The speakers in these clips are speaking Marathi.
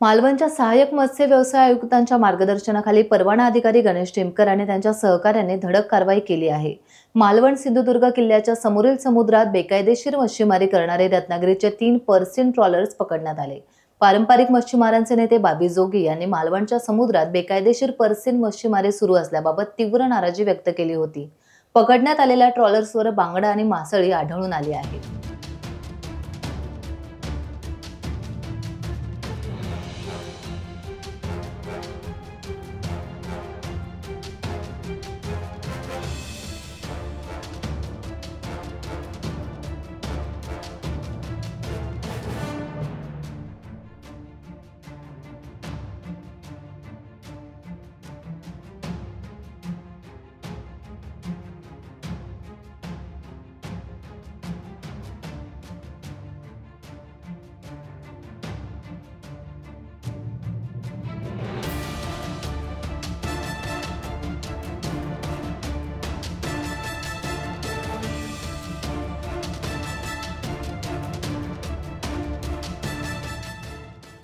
मालवणच्या सहाय्यक मत्स्य व्यवसाय आयुक्तांच्या मार्गदर्शनाखाली परवाना अधिकारी गणेश टेमकर आणि त्यांच्या सहकाऱ्यांनी धडक कारवाई केली आहे। मालवण सिंधुदुर्ग किल्ल्याच्या समोरील समुद्रात बेकायदेशीर मच्छीमारी करणारे रत्नागिरीचे 3 पर्सिन ट्रॉलर्स पकडण्यात आले। पारंपरिक मच्छीमारांचे नेते बाबी जोगी यांनी मालवणच्या समुद्रात बेकायदेशीर पर्सिन मच्छीमारी सुरू असल्याबाबत तीव्र नाराजी व्यक्त केली होती। पकडण्यात आलेल्या ट्रॉलर्सवर बांगडा आणि मासळी आढळून आली आहे।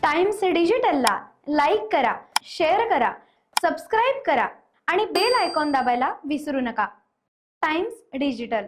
टाइम्स डिजिटलला लाईक करा, शेअर करा, सबस्क्राइब करा आणि बेल आयकॉन दाबायला विसरू नका। Times digital.